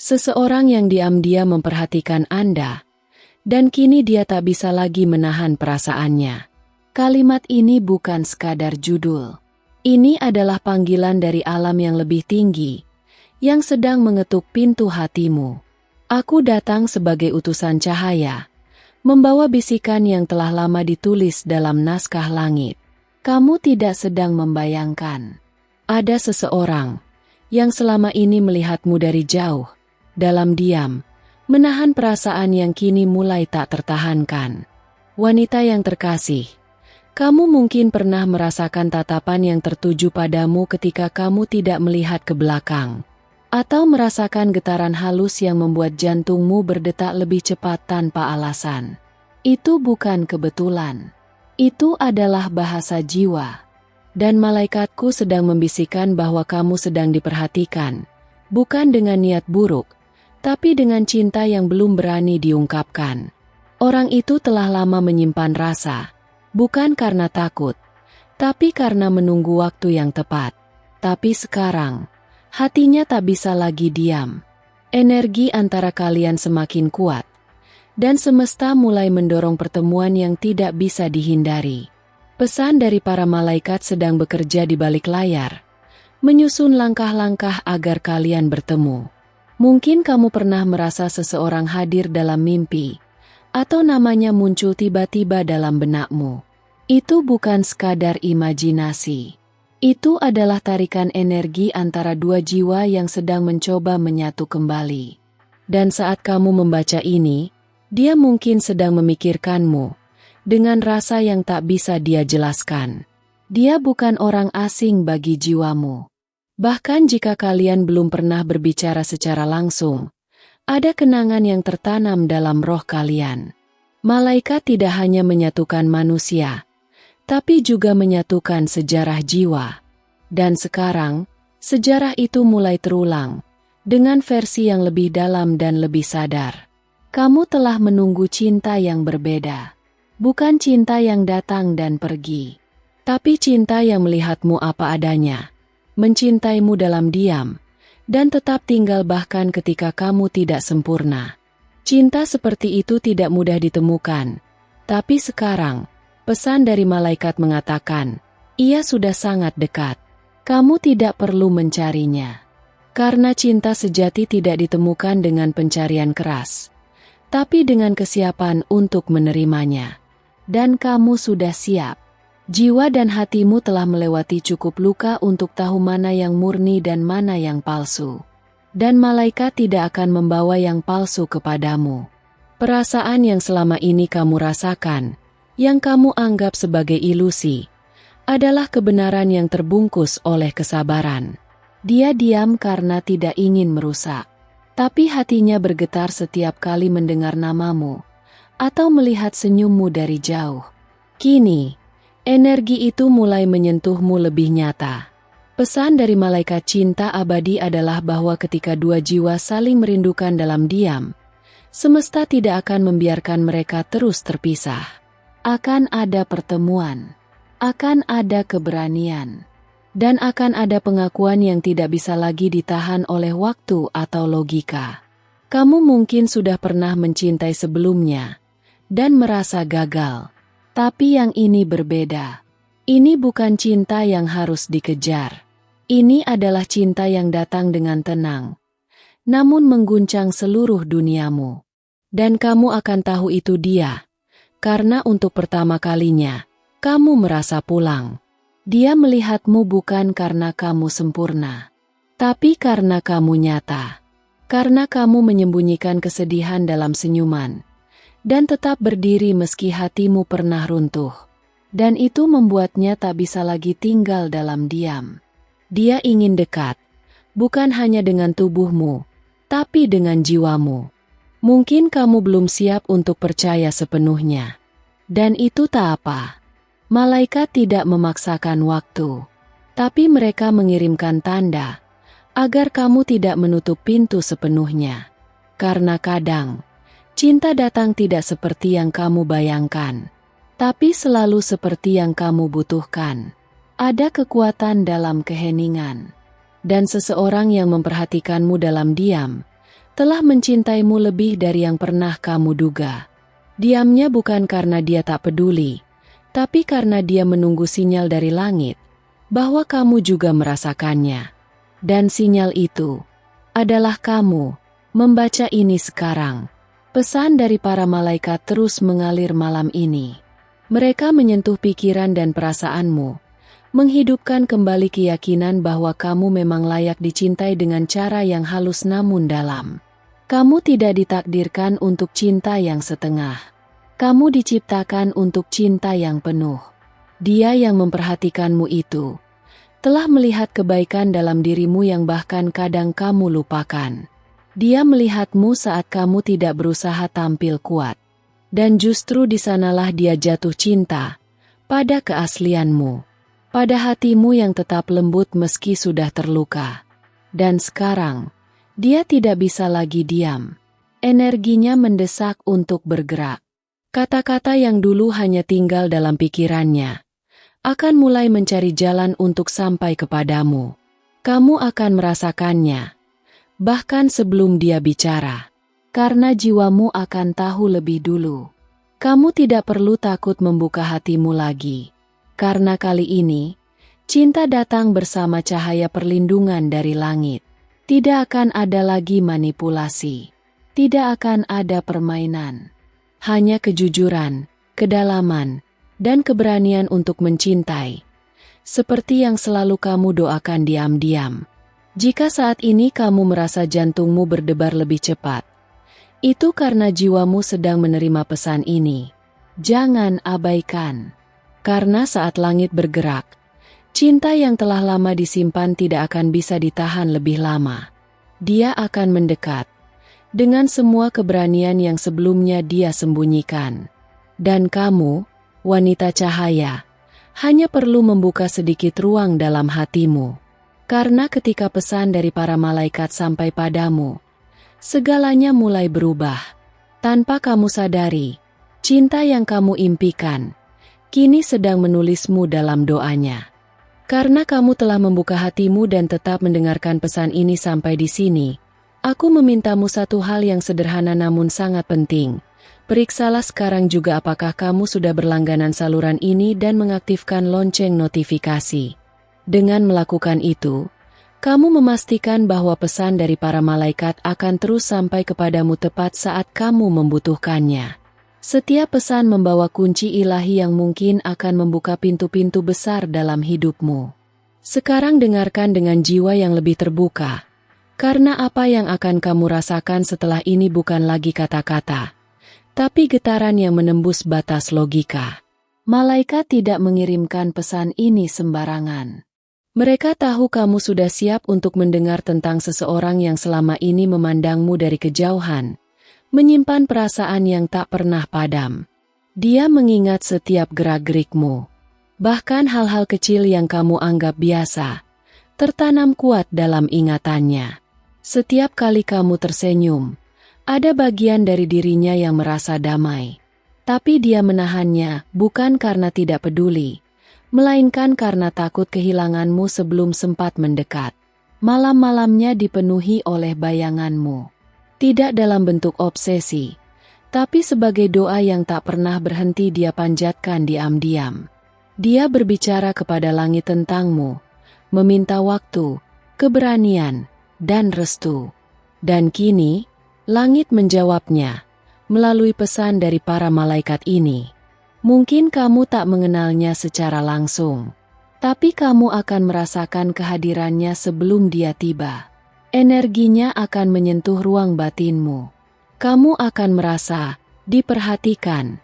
Seseorang yang diam-diam memperhatikan Anda, dan kini dia tak bisa lagi menahan perasaannya. Kalimat ini bukan sekadar judul. Ini adalah panggilan dari alam yang lebih tinggi, yang sedang mengetuk pintu hatimu. Aku datang sebagai utusan cahaya, membawa bisikan yang telah lama ditulis dalam naskah langit. Kamu tidak sedang membayangkan. Ada seseorang yang selama ini melihatmu dari jauh, dalam diam, menahan perasaan yang kini mulai tak tertahankan. Wanita yang terkasih, kamu mungkin pernah merasakan tatapan yang tertuju padamu ketika kamu tidak melihat ke belakang, atau merasakan getaran halus yang membuat jantungmu berdetak lebih cepat tanpa alasan. Itu bukan kebetulan. Itu adalah bahasa jiwa. Dan malaikatku sedang membisikkan bahwa kamu sedang diperhatikan, bukan dengan niat buruk, tapi dengan cinta yang belum berani diungkapkan. Orang itu telah lama menyimpan rasa, bukan karena takut, tapi karena menunggu waktu yang tepat. Tapi sekarang, hatinya tak bisa lagi diam. Energi antara kalian semakin kuat, dan semesta mulai mendorong pertemuan yang tidak bisa dihindari. Pesan dari para malaikat sedang bekerja di balik layar, menyusun langkah-langkah agar kalian bertemu. Mungkin kamu pernah merasa seseorang hadir dalam mimpi, atau namanya muncul tiba-tiba dalam benakmu. Itu bukan sekadar imajinasi. Itu adalah tarikan energi antara dua jiwa yang sedang mencoba menyatu kembali. Dan saat kamu membaca ini, dia mungkin sedang memikirkanmu, dengan rasa yang tak bisa dia jelaskan. Dia bukan orang asing bagi jiwamu. Bahkan jika kalian belum pernah berbicara secara langsung, ada kenangan yang tertanam dalam roh kalian. Malaikat tidak hanya menyatukan manusia, tapi juga menyatukan sejarah jiwa. Dan sekarang, sejarah itu mulai terulang, dengan versi yang lebih dalam dan lebih sadar. Kamu telah menunggu cinta yang berbeda. Bukan cinta yang datang dan pergi, tapi cinta yang melihatmu apa adanya, mencintaimu dalam diam, dan tetap tinggal bahkan ketika kamu tidak sempurna. Cinta seperti itu tidak mudah ditemukan, tapi sekarang, pesan dari malaikat mengatakan, ia sudah sangat dekat. Kamu tidak perlu mencarinya. Karena cinta sejati tidak ditemukan dengan pencarian keras, tapi dengan kesiapan untuk menerimanya. Dan kamu sudah siap. Jiwa dan hatimu telah melewati cukup luka untuk tahu mana yang murni dan mana yang palsu. Dan malaikat tidak akan membawa yang palsu kepadamu. Perasaan yang selama ini kamu rasakan, yang kamu anggap sebagai ilusi, adalah kebenaran yang terbungkus oleh kesabaran. Dia diam karena tidak ingin merusak. Tapi hatinya bergetar setiap kali mendengar namamu, atau melihat senyummu dari jauh. Kini, energi itu mulai menyentuhmu lebih nyata. Pesan dari malaikat cinta abadi adalah bahwa ketika dua jiwa saling merindukan dalam diam, semesta tidak akan membiarkan mereka terus terpisah. Akan ada pertemuan, akan ada keberanian, dan akan ada pengakuan yang tidak bisa lagi ditahan oleh waktu atau logika. Kamu mungkin sudah pernah mencintai sebelumnya, dan merasa gagal. Tapi yang ini berbeda. Ini bukan cinta yang harus dikejar. Ini adalah cinta yang datang dengan tenang, namun mengguncang seluruh duniamu. Dan kamu akan tahu itu dia, karena untuk pertama kalinya, kamu merasa pulang. Dia melihatmu bukan karena kamu sempurna, tapi karena kamu nyata. Karena kamu menyembunyikan kesedihan dalam senyuman, dan tetap berdiri meski hatimu pernah runtuh. Dan itu membuatnya tak bisa lagi tinggal dalam diam. Dia ingin dekat, bukan hanya dengan tubuhmu, tapi dengan jiwamu. Mungkin kamu belum siap untuk percaya sepenuhnya. Dan itu tak apa. Malaikat tidak memaksakan waktu, tapi mereka mengirimkan tanda, agar kamu tidak menutup pintu sepenuhnya. Karena kadang, cinta datang tidak seperti yang kamu bayangkan, tapi selalu seperti yang kamu butuhkan. Ada kekuatan dalam keheningan, dan seseorang yang memperhatikanmu dalam diam, telah mencintaimu lebih dari yang pernah kamu duga. Diamnya bukan karena dia tak peduli, tapi karena dia menunggu sinyal dari langit, bahwa kamu juga merasakannya. Dan sinyal itu adalah kamu. Membaca ini sekarang. Pesan dari para malaikat terus mengalir malam ini. Mereka menyentuh pikiran dan perasaanmu, menghidupkan kembali keyakinan bahwa kamu memang layak dicintai dengan cara yang halus namun dalam. Kamu tidak ditakdirkan untuk cinta yang setengah. Kamu diciptakan untuk cinta yang penuh. Dia yang memperhatikanmu itu telah melihat kebaikan dalam dirimu yang bahkan kadang kamu lupakan. Dia melihatmu saat kamu tidak berusaha tampil kuat. Dan justru di sanalah dia jatuh cinta pada keaslianmu, pada hatimu yang tetap lembut meski sudah terluka. Dan sekarang, dia tidak bisa lagi diam. Energinya mendesak untuk bergerak. Kata-kata yang dulu hanya tinggal dalam pikirannya akan mulai mencari jalan untuk sampai kepadamu. Kamu akan merasakannya, bahkan sebelum dia bicara, karena jiwamu akan tahu lebih dulu. Kamu tidak perlu takut membuka hatimu lagi, karena kali ini, cinta datang bersama cahaya perlindungan dari langit. Tidak akan ada lagi manipulasi, tidak akan ada permainan. Hanya kejujuran, kedalaman, dan keberanian untuk mencintai. Seperti yang selalu kamu doakan diam-diam. Jika saat ini kamu merasa jantungmu berdebar lebih cepat, itu karena jiwamu sedang menerima pesan ini. Jangan abaikan. Karena saat langit bergerak, cinta yang telah lama disimpan tidak akan bisa ditahan lebih lama. Dia akan mendekat dengan semua keberanian yang sebelumnya dia sembunyikan. Dan kamu, wanita cahaya, hanya perlu membuka sedikit ruang dalam hatimu. Karena ketika pesan dari para malaikat sampai padamu, segalanya mulai berubah. Tanpa kamu sadari, cinta yang kamu impikan kini sedang menulismu dalam doanya. Karena kamu telah membuka hatimu dan tetap mendengarkan pesan ini sampai di sini, aku memintamu satu hal yang sederhana namun sangat penting. Periksalah sekarang juga apakah kamu sudah berlangganan saluran ini dan mengaktifkan lonceng notifikasi. Dengan melakukan itu, kamu memastikan bahwa pesan dari para malaikat akan terus sampai kepadamu tepat saat kamu membutuhkannya. Setiap pesan membawa kunci ilahi yang mungkin akan membuka pintu-pintu besar dalam hidupmu. Sekarang dengarkan dengan jiwa yang lebih terbuka, karena apa yang akan kamu rasakan setelah ini bukan lagi kata-kata, tapi getaran yang menembus batas logika. Malaikat tidak mengirimkan pesan ini sembarangan. Mereka tahu kamu sudah siap untuk mendengar tentang seseorang yang selama ini memandangmu dari kejauhan, menyimpan perasaan yang tak pernah padam. Dia mengingat setiap gerak-gerikmu. Bahkan hal-hal kecil yang kamu anggap biasa, tertanam kuat dalam ingatannya. Setiap kali kamu tersenyum, ada bagian dari dirinya yang merasa damai. Tapi dia menahannya bukan karena tidak peduli, melainkan karena takut kehilanganmu sebelum sempat mendekat. Malam-malamnya dipenuhi oleh bayanganmu. Tidak dalam bentuk obsesi, tapi sebagai doa yang tak pernah berhenti dia panjatkan diam-diam. Dia berbicara kepada langit tentangmu, meminta waktu, keberanian, dan restu. Dan kini, langit menjawabnya, melalui pesan dari para malaikat ini. Mungkin kamu tak mengenalnya secara langsung, tapi kamu akan merasakan kehadirannya sebelum dia tiba. Energinya akan menyentuh ruang batinmu. Kamu akan merasa diperhatikan,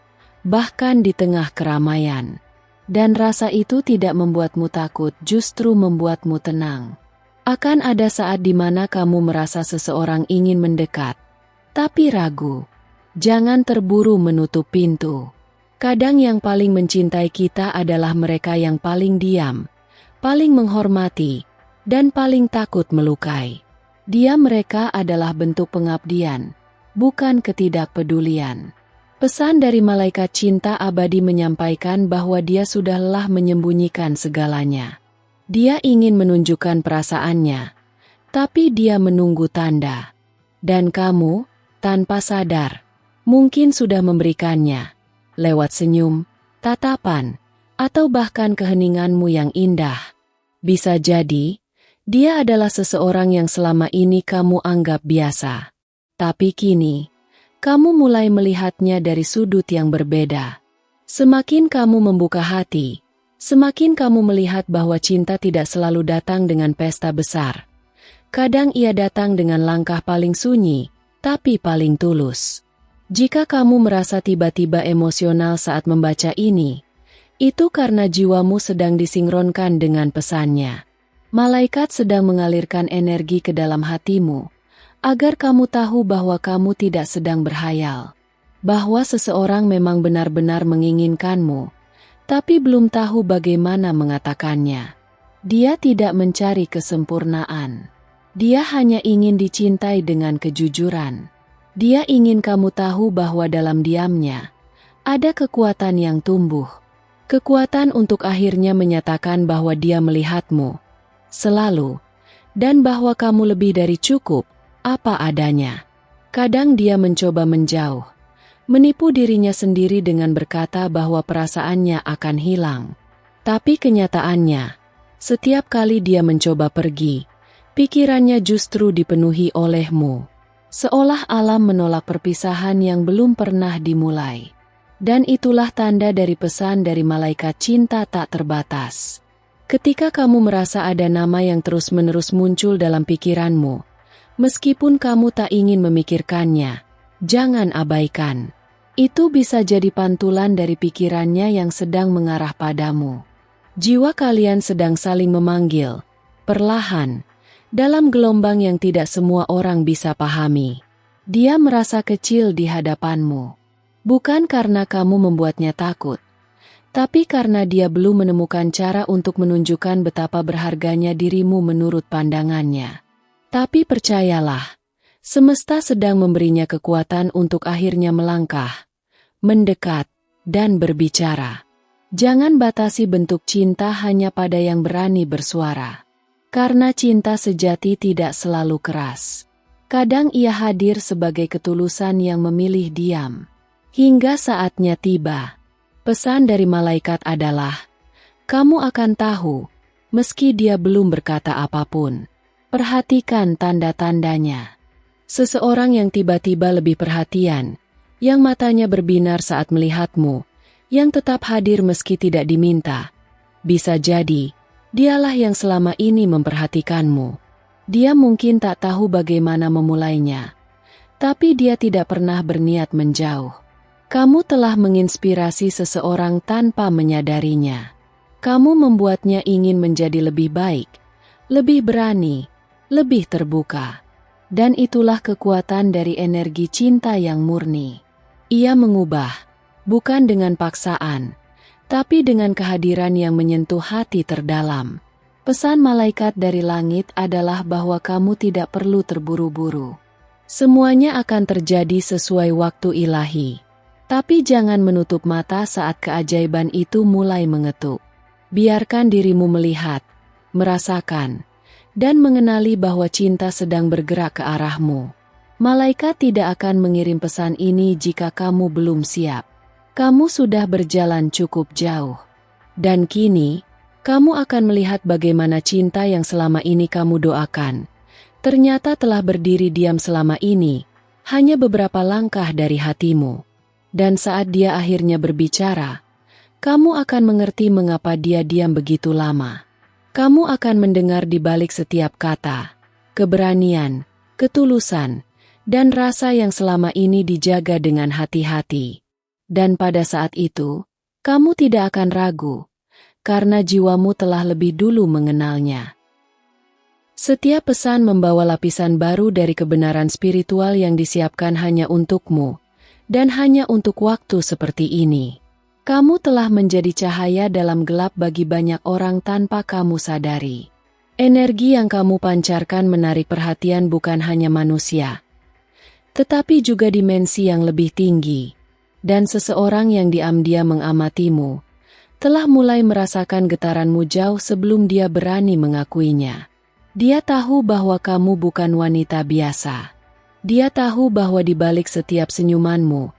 bahkan di tengah keramaian. Dan rasa itu tidak membuatmu takut, justru membuatmu tenang. Akan ada saat di mana kamu merasa seseorang ingin mendekat, tapi ragu. Jangan terburu menutup pintu. Kadang yang paling mencintai kita adalah mereka yang paling diam, paling menghormati, dan paling takut melukai. Dia mereka adalah bentuk pengabdian, bukan ketidakpedulian. Pesan dari malaikat cinta abadi menyampaikan bahwa dia sudah lelah menyembunyikan segalanya. Dia ingin menunjukkan perasaannya, tapi dia menunggu tanda. Dan kamu, tanpa sadar, mungkin sudah memberikannya, lewat senyum, tatapan, atau bahkan keheninganmu yang indah. Bisa jadi, dia adalah seseorang yang selama ini kamu anggap biasa. Tapi kini, kamu mulai melihatnya dari sudut yang berbeda. Semakin kamu membuka hati, semakin kamu melihat bahwa cinta tidak selalu datang dengan pesta besar. Kadang ia datang dengan langkah paling sunyi, tapi paling tulus. Jika kamu merasa tiba-tiba emosional saat membaca ini, itu karena jiwamu sedang disinkronkan dengan pesannya. Malaikat sedang mengalirkan energi ke dalam hatimu, agar kamu tahu bahwa kamu tidak sedang berhayal. Bahwa seseorang memang benar-benar menginginkanmu, tapi belum tahu bagaimana mengatakannya. Dia tidak mencari kesempurnaan. Dia hanya ingin dicintai dengan kejujuran. Dia ingin kamu tahu bahwa dalam diamnya, ada kekuatan yang tumbuh. Kekuatan untuk akhirnya menyatakan bahwa dia melihatmu selalu, dan bahwa kamu lebih dari cukup, apa adanya. Kadang dia mencoba menjauh, menipu dirinya sendiri dengan berkata bahwa perasaannya akan hilang. Tapi kenyataannya, setiap kali dia mencoba pergi, pikirannya justru dipenuhi olehmu. Seolah alam menolak perpisahan yang belum pernah dimulai. Dan itulah tanda dari pesan dari malaikat cinta tak terbatas. Ketika kamu merasa ada nama yang terus-menerus muncul dalam pikiranmu, meskipun kamu tak ingin memikirkannya, jangan abaikan. Itu bisa jadi pantulan dari pikirannya yang sedang mengarah padamu. Jiwa kalian sedang saling memanggil, perlahan, dalam gelombang yang tidak semua orang bisa pahami. Dia merasa kecil di hadapanmu. Bukan karena kamu membuatnya takut, tapi karena dia belum menemukan cara untuk menunjukkan betapa berharganya dirimu menurut pandangannya. Tapi percayalah, semesta sedang memberinya kekuatan untuk akhirnya melangkah, mendekat, dan berbicara. Jangan batasi bentuk cinta hanya pada yang berani bersuara. Karena cinta sejati tidak selalu keras. Kadang ia hadir sebagai ketulusan yang memilih diam. Hingga saatnya tiba. Pesan dari malaikat adalah, kamu akan tahu, meski dia belum berkata apapun. Perhatikan tanda-tandanya. Seseorang yang tiba-tiba lebih perhatian, yang matanya berbinar saat melihatmu, yang tetap hadir meski tidak diminta. Bisa jadi, dialah yang selama ini memperhatikanmu. Dia mungkin tak tahu bagaimana memulainya, tapi dia tidak pernah berniat menjauh. Kamu telah menginspirasi seseorang tanpa menyadarinya. Kamu membuatnya ingin menjadi lebih baik, lebih berani, lebih terbuka. Dan itulah kekuatan dari energi cinta yang murni. Ia mengubah, bukan dengan paksaan, tapi dengan kehadiran yang menyentuh hati terdalam. Pesan malaikat dari langit adalah bahwa kamu tidak perlu terburu-buru. Semuanya akan terjadi sesuai waktu ilahi. Tapi jangan menutup mata saat keajaiban itu mulai mengetuk. Biarkan dirimu melihat, merasakan, dan mengenali bahwa cinta sedang bergerak ke arahmu. Malaikat tidak akan mengirim pesan ini jika kamu belum siap. Kamu sudah berjalan cukup jauh. Dan kini, kamu akan melihat bagaimana cinta yang selama ini kamu doakan ternyata telah berdiri diam selama ini, hanya beberapa langkah dari hatimu. Dan saat dia akhirnya berbicara, kamu akan mengerti mengapa dia diam begitu lama. Kamu akan mendengar di balik setiap kata, keberanian, ketulusan, dan rasa yang selama ini dijaga dengan hati-hati. Dan pada saat itu, kamu tidak akan ragu, karena jiwamu telah lebih dulu mengenalnya. Setiap pesan membawa lapisan baru dari kebenaran spiritual yang disiapkan hanya untukmu, dan hanya untuk waktu seperti ini. Kamu telah menjadi cahaya dalam gelap bagi banyak orang tanpa kamu sadari. Energi yang kamu pancarkan menarik perhatian bukan hanya manusia, tetapi juga dimensi yang lebih tinggi. Dan seseorang yang diam-diam mengamatimu, telah mulai merasakan getaranmu jauh sebelum dia berani mengakuinya. Dia tahu bahwa kamu bukan wanita biasa. Dia tahu bahwa di balik setiap senyumanmu,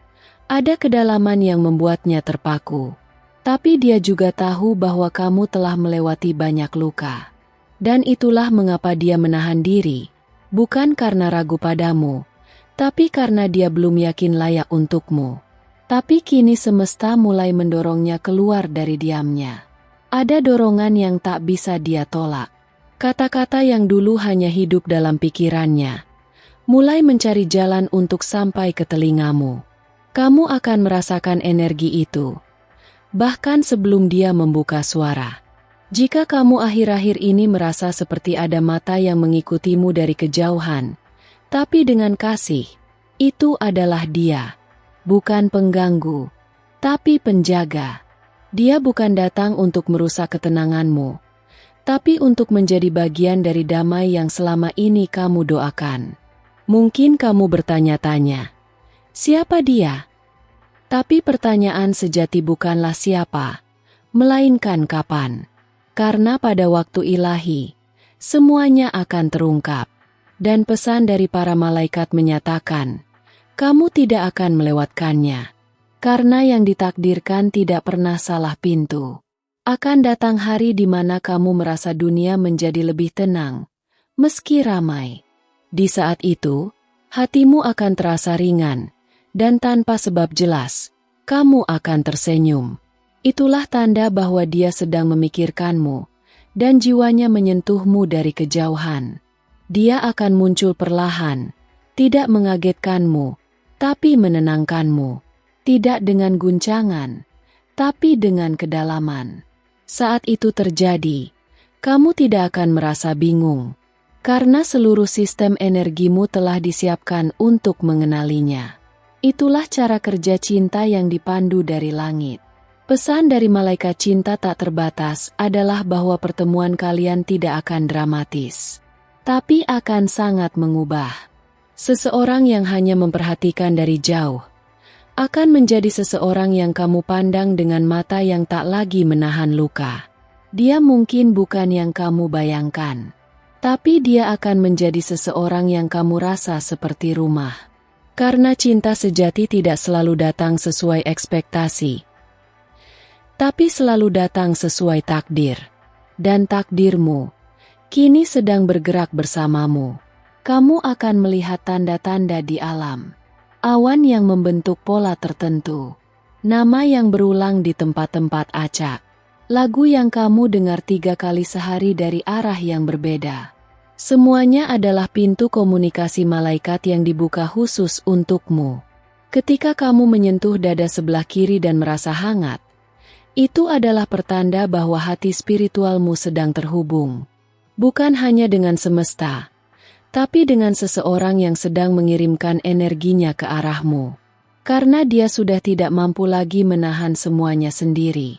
ada kedalaman yang membuatnya terpaku. Tapi dia juga tahu bahwa kamu telah melewati banyak luka. Dan itulah mengapa dia menahan diri, bukan karena ragu padamu, tapi karena dia belum yakin layak untukmu. Tapi kini semesta mulai mendorongnya keluar dari diamnya. Ada dorongan yang tak bisa dia tolak. Kata-kata yang dulu hanya hidup dalam pikirannya, mulai mencari jalan untuk sampai ke telingamu. Kamu akan merasakan energi itu, bahkan sebelum dia membuka suara. Jika kamu akhir-akhir ini merasa seperti ada mata yang mengikutimu dari kejauhan, tapi dengan kasih, itu adalah dia. Bukan pengganggu, tapi penjaga. Dia bukan datang untuk merusak ketenanganmu, tapi untuk menjadi bagian dari damai yang selama ini kamu doakan. Mungkin kamu bertanya-tanya, siapa dia? Tapi pertanyaan sejati bukanlah siapa, melainkan kapan. Karena pada waktu ilahi, semuanya akan terungkap. Dan pesan dari para malaikat menyatakan, kamu tidak akan melewatkannya. Karena yang ditakdirkan tidak pernah salah pintu. Akan datang hari di mana kamu merasa dunia menjadi lebih tenang, meski ramai. Di saat itu, hatimu akan terasa ringan, dan tanpa sebab jelas, kamu akan tersenyum. Itulah tanda bahwa dia sedang memikirkanmu, dan jiwanya menyentuhmu dari kejauhan. Dia akan muncul perlahan, tidak mengagetkanmu, tapi menenangkanmu. Tidak dengan guncangan, tapi dengan kedalaman. Saat itu terjadi, kamu tidak akan merasa bingung, karena seluruh sistem energimu telah disiapkan untuk mengenalinya. Itulah cara kerja cinta yang dipandu dari langit. Pesan dari malaikat cinta tak terbatas adalah bahwa pertemuan kalian tidak akan dramatis, tapi akan sangat mengubah. Seseorang yang hanya memperhatikan dari jauh akan menjadi seseorang yang kamu pandang dengan mata yang tak lagi menahan luka. Dia mungkin bukan yang kamu bayangkan, tapi dia akan menjadi seseorang yang kamu rasa seperti rumah. Karena cinta sejati tidak selalu datang sesuai ekspektasi, tapi selalu datang sesuai takdir. Dan takdirmu kini sedang bergerak bersamamu. Kamu akan melihat tanda-tanda di alam. Awan yang membentuk pola tertentu. Nama yang berulang di tempat-tempat acak. Lagu yang kamu dengar 3 kali sehari dari arah yang berbeda. Semuanya adalah pintu komunikasi malaikat yang dibuka khusus untukmu. Ketika kamu menyentuh dada sebelah kiri dan merasa hangat, itu adalah pertanda bahwa hati spiritualmu sedang terhubung. Bukan hanya dengan semesta, tapi dengan seseorang yang sedang mengirimkan energinya ke arahmu. Karena dia sudah tidak mampu lagi menahan semuanya sendiri.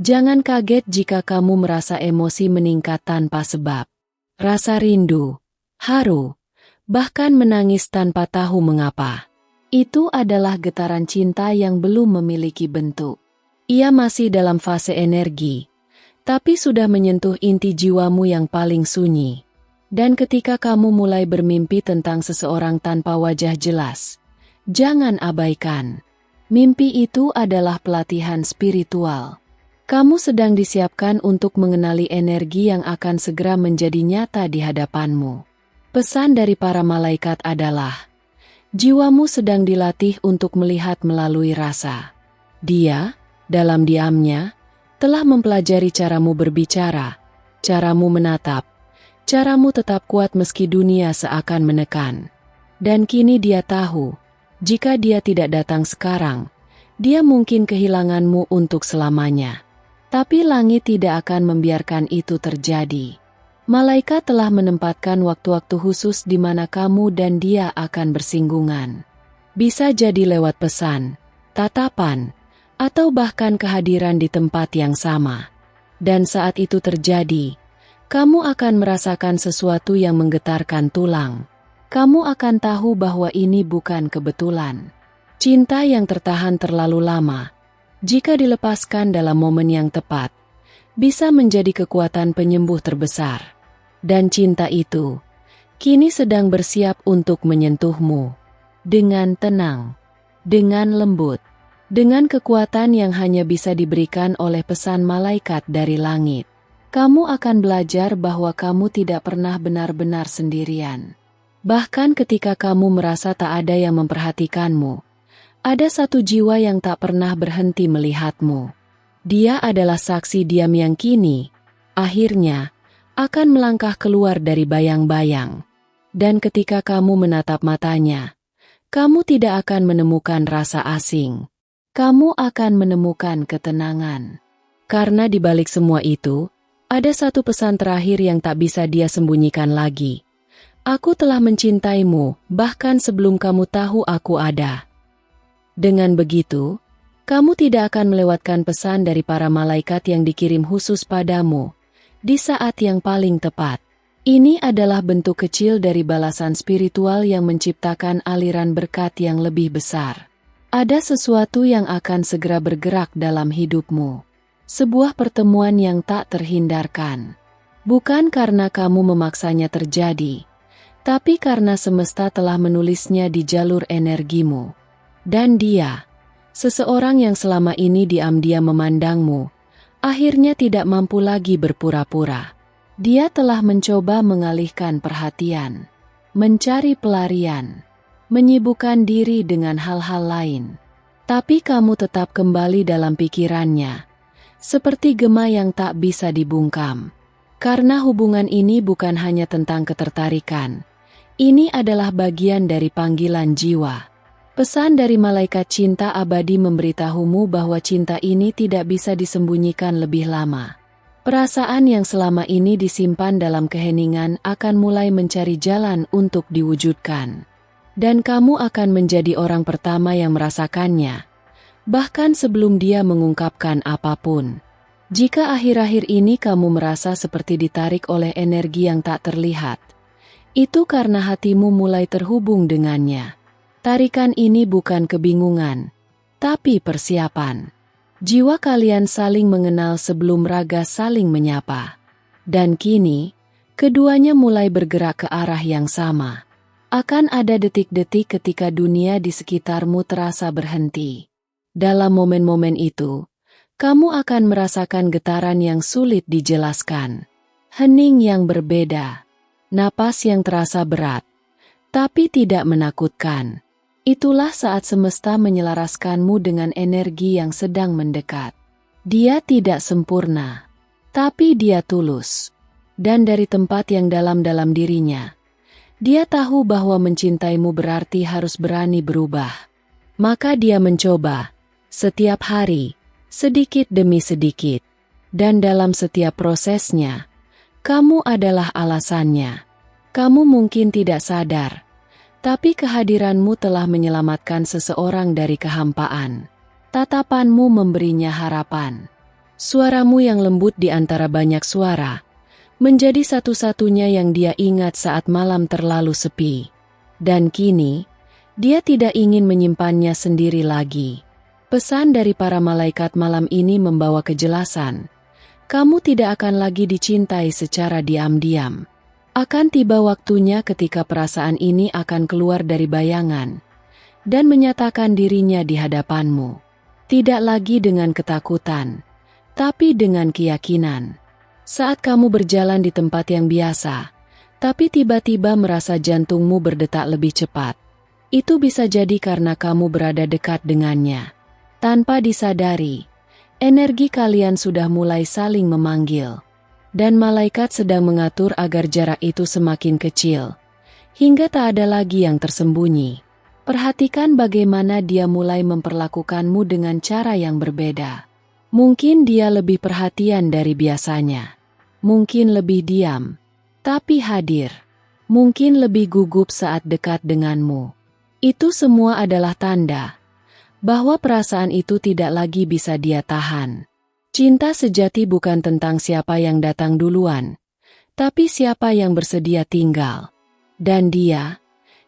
Jangan kaget jika kamu merasa emosi meningkat tanpa sebab. Rasa rindu, haru, bahkan menangis tanpa tahu mengapa. Itu adalah getaran cinta yang belum memiliki bentuk. Ia masih dalam fase energi, tapi sudah menyentuh inti jiwamu yang paling sunyi. Dan ketika kamu mulai bermimpi tentang seseorang tanpa wajah jelas, jangan abaikan. Mimpi itu adalah pelatihan spiritual. Kamu sedang disiapkan untuk mengenali energi yang akan segera menjadi nyata di hadapanmu. Pesan dari para malaikat adalah, jiwamu sedang dilatih untuk melihat melalui rasa. Dia, dalam diamnya, telah mempelajari caramu berbicara, caramu menatap, caramu tetap kuat meski dunia seakan menekan. Dan kini dia tahu, jika dia tidak datang sekarang, dia mungkin kehilanganmu untuk selamanya. Tapi langit tidak akan membiarkan itu terjadi. Malaikat telah menempatkan waktu-waktu khusus di mana kamu dan dia akan bersinggungan. Bisa jadi lewat pesan, tatapan, atau bahkan kehadiran di tempat yang sama. Dan saat itu terjadi, kamu akan merasakan sesuatu yang menggetarkan tulang. Kamu akan tahu bahwa ini bukan kebetulan. Cinta yang tertahan terlalu lama, jika dilepaskan dalam momen yang tepat, bisa menjadi kekuatan penyembuh terbesar. Dan cinta itu, kini sedang bersiap untuk menyentuhmu. Dengan tenang, dengan lembut, dengan kekuatan yang hanya bisa diberikan oleh pesan malaikat dari langit. Kamu akan belajar bahwa kamu tidak pernah benar-benar sendirian. Bahkan ketika kamu merasa tak ada yang memperhatikanmu, ada satu jiwa yang tak pernah berhenti melihatmu. Dia adalah saksi diam yang kini, akhirnya, akan melangkah keluar dari bayang-bayang. Dan ketika kamu menatap matanya, kamu tidak akan menemukan rasa asing. Kamu akan menemukan ketenangan. Karena di balik semua itu, ada satu pesan terakhir yang tak bisa dia sembunyikan lagi. Aku telah mencintaimu, bahkan sebelum kamu tahu aku ada. Dengan begitu, kamu tidak akan melewatkan pesan dari para malaikat yang dikirim khusus padamu, di saat yang paling tepat. Ini adalah bentuk kecil dari balasan spiritual yang menciptakan aliran berkat yang lebih besar. Ada sesuatu yang akan segera bergerak dalam hidupmu. Sebuah pertemuan yang tak terhindarkan. Bukan karena kamu memaksanya terjadi, tapi karena semesta telah menulisnya di jalur energimu. Dan dia, seseorang yang selama ini diam-diam memandangmu, akhirnya tidak mampu lagi berpura-pura. Dia telah mencoba mengalihkan perhatian, mencari pelarian, menyibukkan diri dengan hal-hal lain. Tapi kamu tetap kembali dalam pikirannya, seperti gema yang tak bisa dibungkam. Karena hubungan ini bukan hanya tentang ketertarikan, ini adalah bagian dari panggilan jiwa. Pesan dari malaikat cinta abadi memberitahumu bahwa cinta ini tidak bisa disembunyikan lebih lama. Perasaan yang selama ini disimpan dalam keheningan akan mulai mencari jalan untuk diwujudkan. Dan kamu akan menjadi orang pertama yang merasakannya, bahkan sebelum dia mengungkapkan apapun. Jika akhir-akhir ini kamu merasa seperti ditarik oleh energi yang tak terlihat, itu karena hatimu mulai terhubung dengannya. Tarikan ini bukan kebingungan, tapi persiapan. Jiwa kalian saling mengenal sebelum raga saling menyapa. Dan kini, keduanya mulai bergerak ke arah yang sama. Akan ada detik-detik ketika dunia di sekitarmu terasa berhenti. Dalam momen-momen itu, kamu akan merasakan getaran yang sulit dijelaskan. Hening yang berbeda, napas yang terasa berat, tapi tidak menakutkan. Itulah saat semesta menyelaraskanmu dengan energi yang sedang mendekat. Dia tidak sempurna, tapi dia tulus. Dan dari tempat yang dalam-dalam dirinya, dia tahu bahwa mencintaimu berarti harus berani berubah. Maka dia mencoba, setiap hari, sedikit demi sedikit. Dan dalam setiap prosesnya, kamu adalah alasannya. Kamu mungkin tidak sadar, tapi kehadiranmu telah menyelamatkan seseorang dari kehampaan. Tatapanmu memberinya harapan. Suaramu yang lembut di antara banyak suara, menjadi satu-satunya yang dia ingat saat malam terlalu sepi. Dan kini, dia tidak ingin menyimpannya sendiri lagi. Pesan dari para malaikat malam ini membawa kejelasan. Kamu tidak akan lagi dicintai secara diam-diam. Akan tiba waktunya ketika perasaan ini akan keluar dari bayangan dan menyatakan dirinya di hadapanmu. Tidak lagi dengan ketakutan, tapi dengan keyakinan. Saat kamu berjalan di tempat yang biasa, tapi tiba-tiba merasa jantungmu berdetak lebih cepat, itu bisa jadi karena kamu berada dekat dengannya. Tanpa disadari, energi kalian sudah mulai saling memanggil. Dan malaikat sedang mengatur agar jarak itu semakin kecil, hingga tak ada lagi yang tersembunyi. Perhatikan bagaimana dia mulai memperlakukanmu dengan cara yang berbeda. Mungkin dia lebih perhatian dari biasanya. Mungkin lebih diam, tapi hadir. Mungkin lebih gugup saat dekat denganmu. Itu semua adalah tanda bahwa perasaan itu tidak lagi bisa dia tahan. Cinta sejati bukan tentang siapa yang datang duluan, tapi siapa yang bersedia tinggal. Dan dia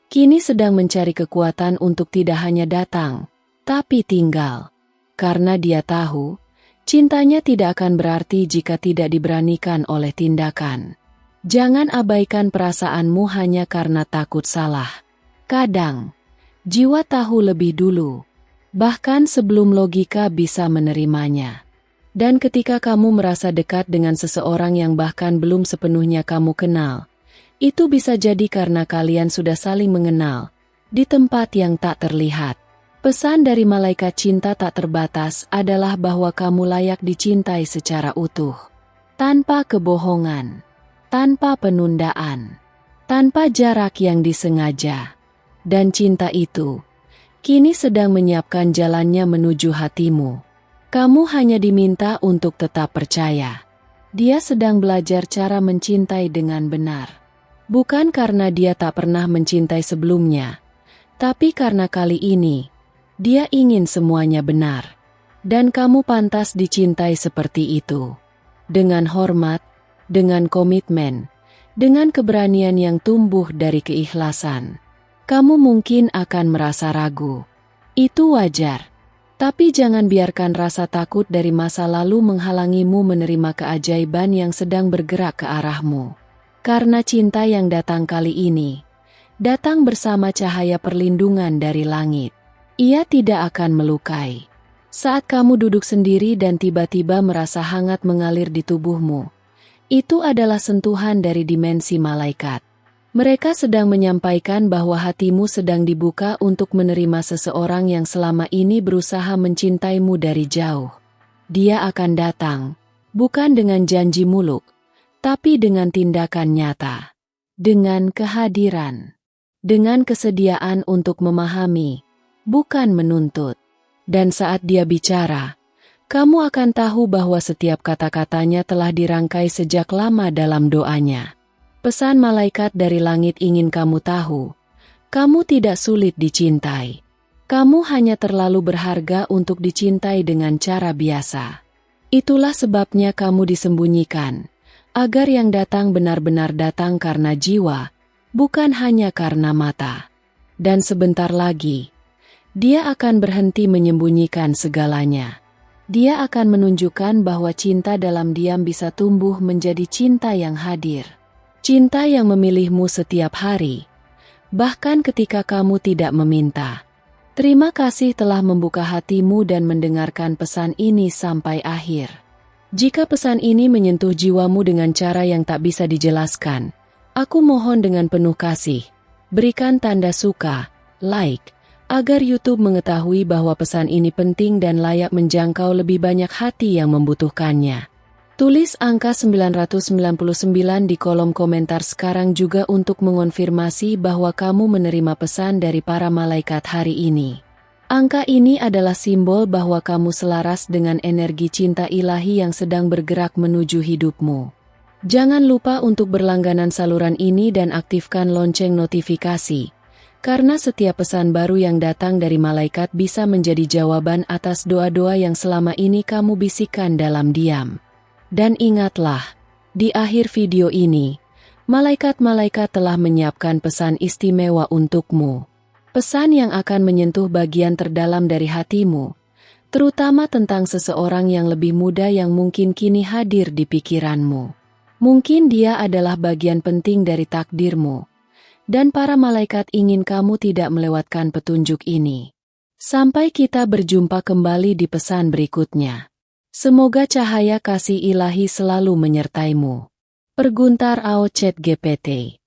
kini sedang mencari kekuatan untuk tidak hanya datang, tapi tinggal. Karena dia tahu, cintanya tidak akan berarti jika tidak diberanikan oleh tindakan. Jangan abaikan perasaanmu hanya karena takut salah. Kadang, jiwa tahu lebih dulu, bahkan sebelum logika bisa menerimanya. Dan ketika kamu merasa dekat dengan seseorang yang bahkan belum sepenuhnya kamu kenal, itu bisa jadi karena kalian sudah saling mengenal di tempat yang tak terlihat. Pesan dari malaikat cinta tak terbatas adalah bahwa kamu layak dicintai secara utuh. Tanpa kebohongan, tanpa penundaan, tanpa jarak yang disengaja. Dan cinta itu kini sedang menyiapkan jalannya menuju hatimu. Kamu hanya diminta untuk tetap percaya. Dia sedang belajar cara mencintai dengan benar. Bukan karena dia tak pernah mencintai sebelumnya, tapi karena kali ini dia ingin semuanya benar. Dan kamu pantas dicintai seperti itu. Dengan hormat, dengan komitmen, dengan keberanian yang tumbuh dari keikhlasan. Kamu mungkin akan merasa ragu. Itu wajar. Tapi jangan biarkan rasa takut dari masa lalu menghalangimu menerima keajaiban yang sedang bergerak ke arahmu. Karena cinta yang datang kali ini datang bersama cahaya perlindungan dari langit. Ia tidak akan melukai. Saat kamu duduk sendiri dan tiba-tiba merasa hangat mengalir di tubuhmu, itu adalah sentuhan dari dimensi malaikat. Mereka sedang menyampaikan bahwa hatimu sedang dibuka untuk menerima seseorang yang selama ini berusaha mencintaimu dari jauh. Dia akan datang, bukan dengan janji muluk, tapi dengan tindakan nyata. Dengan kehadiran. Dengan kesediaan untuk memahami, bukan menuntut. Dan saat dia bicara, kamu akan tahu bahwa setiap kata-katanya telah dirangkai sejak lama dalam doanya. Pesan malaikat dari langit ingin kamu tahu, kamu tidak sulit dicintai. Kamu hanya terlalu berharga untuk dicintai dengan cara biasa. Itulah sebabnya kamu disembunyikan, agar yang datang benar-benar datang karena jiwa, bukan hanya karena mata. Dan sebentar lagi, dia akan berhenti menyembunyikan segalanya. Dia akan menunjukkan bahwa cinta dalam diam bisa tumbuh menjadi cinta yang hadir. Cinta yang memilihmu setiap hari, bahkan ketika kamu tidak meminta. Terima kasih telah membuka hatimu dan mendengarkan pesan ini sampai akhir. Jika pesan ini menyentuh jiwamu dengan cara yang tak bisa dijelaskan, aku mohon dengan penuh kasih, berikan tanda suka, like, agar YouTube mengetahui bahwa pesan ini penting dan layak menjangkau lebih banyak hati yang membutuhkannya. Tulis angka 999 di kolom komentar sekarang juga untuk mengonfirmasi bahwa kamu menerima pesan dari para malaikat hari ini. Angka ini adalah simbol bahwa kamu selaras dengan energi cinta ilahi yang sedang bergerak menuju hidupmu. Jangan lupa untuk berlangganan saluran ini dan aktifkan lonceng notifikasi, karena setiap pesan baru yang datang dari malaikat bisa menjadi jawaban atas doa-doa yang selama ini kamu bisikkan dalam diam. Dan ingatlah, di akhir video ini, malaikat-malaikat telah menyiapkan pesan istimewa untukmu. Pesan yang akan menyentuh bagian terdalam dari hatimu, terutama tentang seseorang yang lebih muda yang mungkin kini hadir di pikiranmu. Mungkin dia adalah bagian penting dari takdirmu, dan para malaikat ingin kamu tidak melewatkan petunjuk ini. Sampai kita berjumpa kembali di pesan berikutnya. Semoga cahaya kasih ilahi selalu menyertaimu. Perguntar AO Chat GPT.